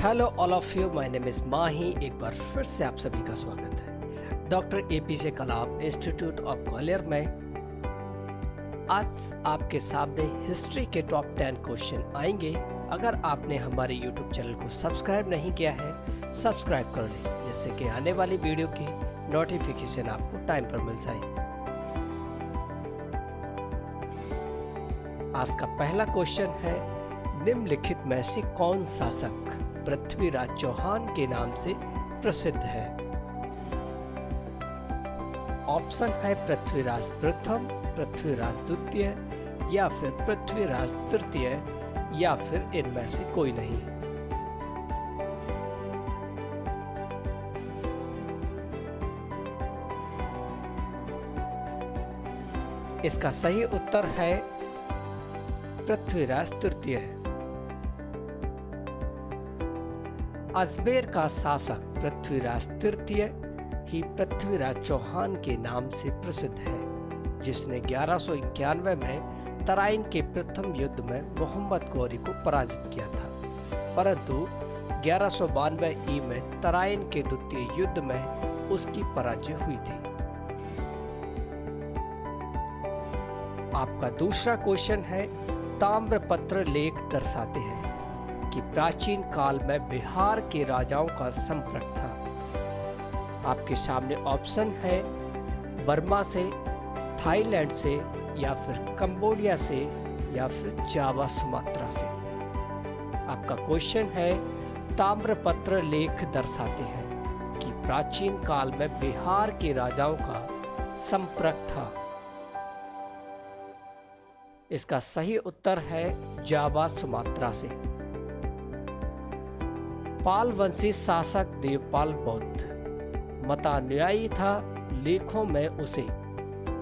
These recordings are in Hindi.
Hello all of you, my name is Mahi. एक बार फिर से आप सभी का स्वागत है doctor APJ Kalam institute of Gwalior में। आज आपके सामने हिस्ट्री के टॉप 10 क्वेश्चन आएंगे। अगर आपने हमारे यूट्यूब चैनल को सब्सक्राइब नहीं किया है, सब्सक्राइब कर लें, जिससे कि आने वाली वीडियो की नोटिफिकेशन आपको टाइम पर मिल जाए। आज का पहला क्वेश्चन है, निम्नलिखित में से कौन शासक पृथ्वीराज चौहान के नाम से प्रसिद्ध है? ऑप्शन है पृथ्वीराज प्रथम, पृथ्वीराज द्वितीय या फिर पृथ्वीराज तृतीय या फिर इनमें से कोई नहीं। इसका सही उत्तर है पृथ्वीराज तृतीय। अजमेर का शासक पृथ्वीराज तृतीय ही पृथ्वीराज चौहान के नाम से प्रसिद्ध है, जिसने 1191 में तराइन के प्रथम युद्ध में मोहम्मद गौरी को पराजित किया था, परंतु 1192 ई में तराइन के द्वितीय युद्ध में उसकी पराजय हुई थी। आपका दूसरा क्वेश्चन है, ताम्रपत्र लेख दर्शाते हैं कि प्राचीन काल में बिहार के राजाओं का संपर्क था। आपके सामने ऑप्शन है बर्मा से, थाईलैंड से या फिर कंबोडिया से या फिर जावा सुमात्रा से। आपका क्वेश्चन है, ताम्रपत्र लेख दर्शाते हैं कि प्राचीन काल में बिहार के राजाओं का संपर्क था। इसका सही उत्तर है जावा सुमात्रा से। पाल वंशी शासक देवपाल बौद्ध मतानुयायी था। लेखों में उसे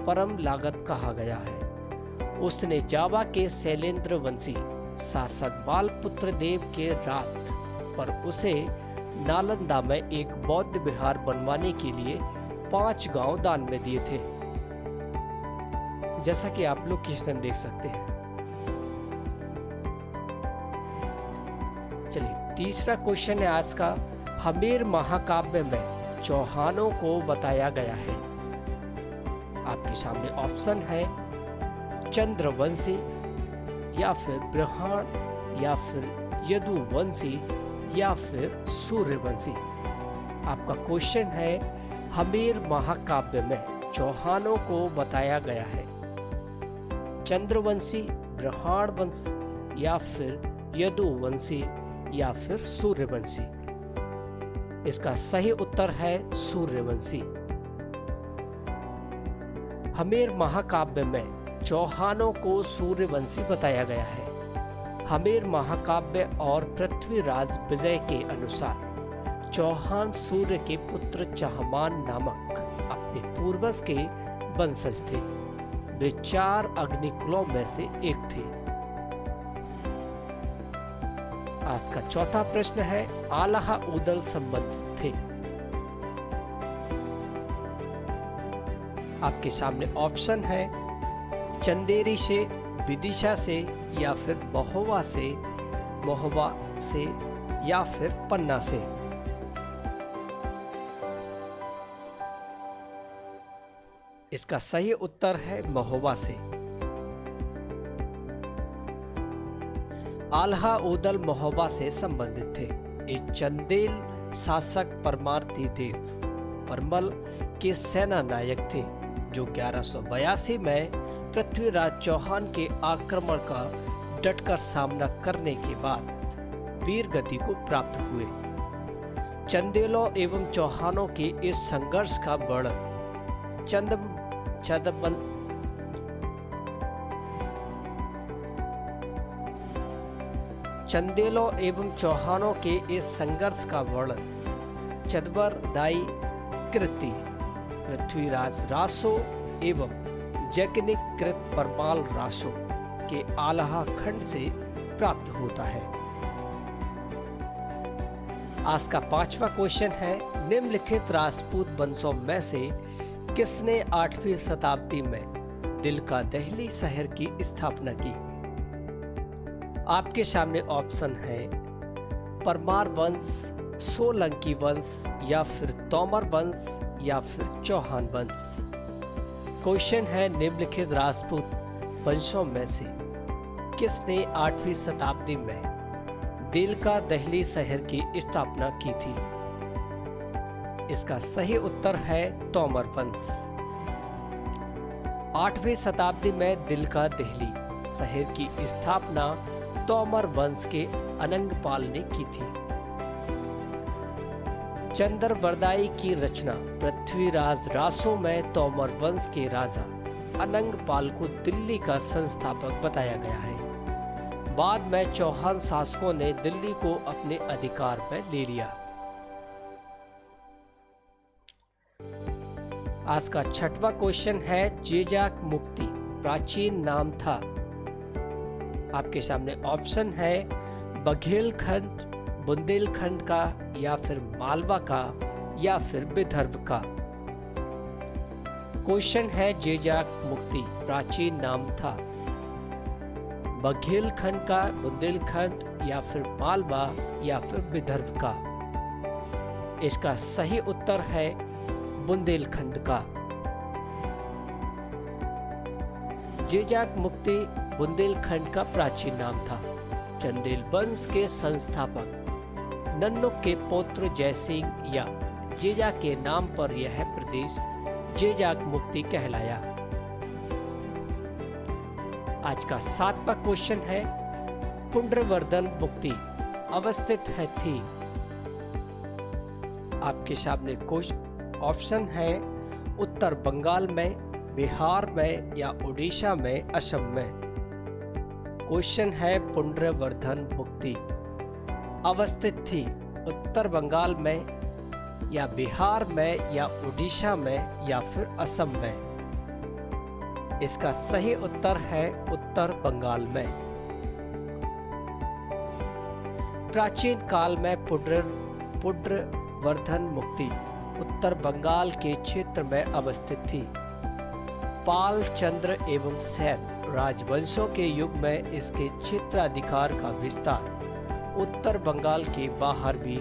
परम लागत कहा गया है। उसने जावा के शैलेंद्र वंशी शासक बालपुत्र देव के रात पर उसे नालंदा में एक बौद्ध विहार बनवाने के लिए 5 गांव दान में दिए थे, जैसा कि आप लोग क्वेश्चन देख सकते हैं। चलिए, तीसरा क्वेश्चन है आज का, हमेर महाकाव्य में चौहानों को बताया गया है। आपके सामने ऑप्शन है चंद्रवंशी या फिर ब्रह्मांड या फिर यदुवंशी या फिर सूर्यवंशी। आपका क्वेश्चन है, हमेर महाकाव्य में चौहानों को बताया गया है चंद्रवंशी, ब्रह्मांड वंश या फिर यदुवंशी या फिर सूर्यवंशी। इसका सही उत्तर है सूर्यवंशी। हमेर महाकाव्य में चौहानों को सूर्यवंशी बताया गया है। हमेर महाकाव्य और पृथ्वीराज विजय के अनुसार चौहान सूर्य के पुत्र चहमान नामक अपने पूर्वज के वंशज थे। वे 4 अग्निकुलों में से एक थे। आज का चौथा प्रश्न है, आल्हा उदल संबंधित थे। आपके सामने ऑप्शन है चंदेरी से, विदिशा से या फिर महोबा से या फिर पन्ना से। इसका सही उत्तर है महोबा से। आल्हा उदल महोबा से संबंधित थे। एक चंदेल शासक परमार्थी देव परमल के सेना नायक थे, जो 1182 में पृथ्वीराज चौहान के आक्रमण का डटकर सामना करने के बाद वीर गति को प्राप्त हुए। चंदेलों एवं चौहानों के इस संघर्ष का वर्णन चंदेलों एवं चौहानों के इस संघर्ष का वर्णन चदबर दाई कृति, पृथ्वीराज रासो एवं जैकनिक कृत परमाल रासो के आल्हा खंड से प्राप्त होता है। आज का 5वां क्वेश्चन है, निम्नलिखित राजपूत वंशों में से किसने 8वीं शताब्दी में दिल का दहली शहर की स्थापना की? आपके सामने ऑप्शन है परमार वंश, सोलंकी वंश या फिर तोमर वंश या फिर चौहान वंश। क्वेश्चन है निम्नलिखित राजपूत वंशों में से किसने 8वीं शताब्दी में दिलका दहली शहर की स्थापना की थी? इसका सही उत्तर है तोमर वंश। 8वीं शताब्दी में दिलका दहली शहर की स्थापना तोमर वंश के अनंगपाल ने की थी। चंद्रबरदाई की रचना पृथ्वीराज रासो में तोमर वंश के राजा अनंगपाल को दिल्ली का संस्थापक बताया गया है। बाद में चौहान शासकों ने दिल्ली को अपने अधिकार में ले लिया। आज का 6वां क्वेश्चन है जेजाक मुक्ति प्राचीन नाम था। आपके सामने ऑप्शन है बघेलखंड, बुंदेलखंड का या फिर मालवा का या फिर विदर्भ का। क्वेश्चन है जेजाक मुक्ति प्राचीन नाम था। बघेलखंड का, बुंदेलखंड या फिर मालवा या फिर विदर्भ का। इसका सही उत्तर है बुंदेलखंड का। जेजाक मुक्ति बुंदेलखंड का प्राचीन नाम था। चंदेल वंश के संस्थापक नन्नुक के पुत्र जयसिंह या जेजा के नाम पर यह प्रदेश जेजाक मुक्ति कहलाया। आज का 7वां क्वेश्चन है पुंड्रवर्धन मुक्ति अवस्थित है थी। आपके सामने ऑप्शन है उत्तर बंगाल में, बिहार में या उड़ीसा में, असम में। क्वेश्चन है पुंड्रवर्धन मुक्ति अवस्थित थी उत्तर बंगाल में या बिहार में या उड़ीसा में या फिर असम में। इसका सही उत्तर है उत्तर बंगाल में। प्राचीन काल में पुंड्रवर्धन मुक्ति उत्तर बंगाल के क्षेत्र में अवस्थित थी। पाल, चंद्र एवं सेन राजवंशों के युग में इसके क्षेत्राधिकार का विस्तार उत्तर बंगाल के बाहर भी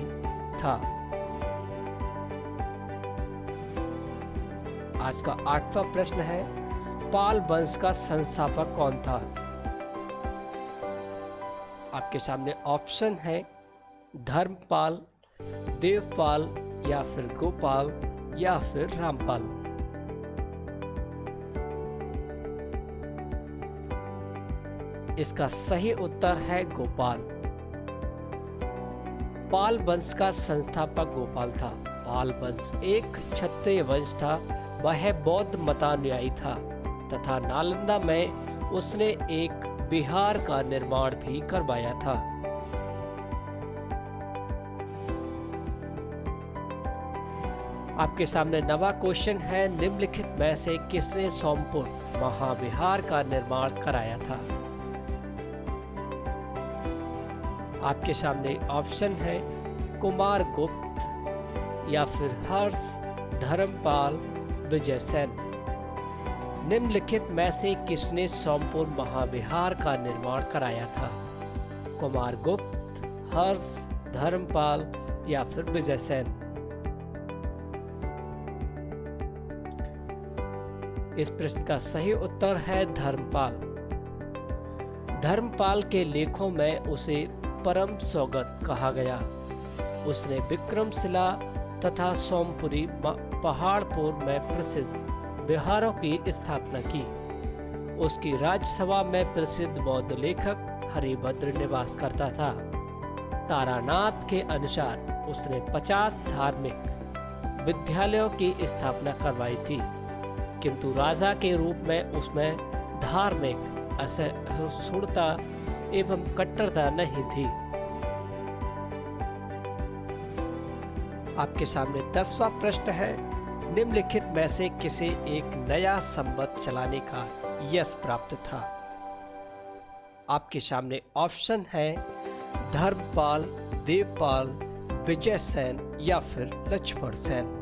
था। आज का 8वां प्रश्न है पाल वंश का संस्थापक कौन था? आपके सामने ऑप्शन है धर्मपाल, देवपाल या फिर गोपाल या फिर रामपाल। इसका सही उत्तर है गोपाल। पाल वंश का संस्थापक गोपाल था। पाल वंश एक क्षत्रिय वंश था। वह बौद्ध मतानुयायी था तथा नालंदा में उसने एक विहार का निर्माण भी करवाया था। आपके सामने 9वां क्वेश्चन है निम्नलिखित में से किसने सोमपुर महाविहार का निर्माण कराया था? आपके सामने ऑप्शन है कुमार गुप्त या फिर हर्ष, धर्मपाल, विजय सेन। निम्नलिखित में से किसने सोमपुर महाविहार का निर्माण कराया था? कुमार गुप्त, हर्ष, धर्मपाल या फिर विजय सेन। इस प्रश्न का सही उत्तर है धर्मपाल। धर्मपाल के लेखों में उसे परम सौगत कहा गया। उसने विक्रमशिला तथा सोमपुरी पहाड़पुर में प्रसिद्ध विहारों की स्थापना की। उसकी राज्यसभा में प्रसिद्ध बौद्ध लेखक हरिभद्र निवास करता था। तारानाथ के अनुसार उसने 50 धार्मिक विद्यालयों की स्थापना करवाई थी, किंतु राजा के रूप में उसमें धार्मिक असहिष्णुता एवं कट्टरता नहीं थी। आपके सामने 10वां प्रश्न है निम्नलिखित में से किसे एक नया संवत चलाने का यश प्राप्त था? आपके सामने ऑप्शन है धर्मपाल, देवपाल, विजय सेन या फिर लक्ष्मण सेन।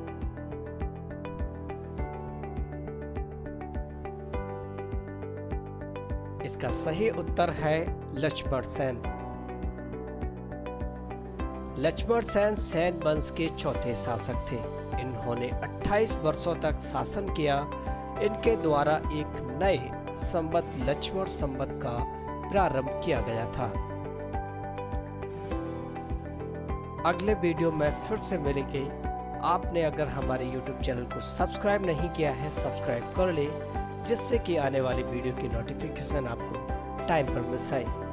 इसका सही उत्तर है लक्ष्मण सेन। लक्ष्मण सेन सेन वंश के चौथे शासक थे। इन्होंने 28 वर्षों तक शासन किया। इनके द्वारा एक नए संवत लक्ष्मण संवत का प्रारंभ किया गया था। अगले वीडियो में फिर से मिलेंगे। आपने अगर हमारे YouTube चैनल को सब्सक्राइब नहीं किया है, सब्सक्राइब कर ले, जिससे कि आने वाली वीडियो की नोटिफिकेशन आपको टाइम पर मिल जाए।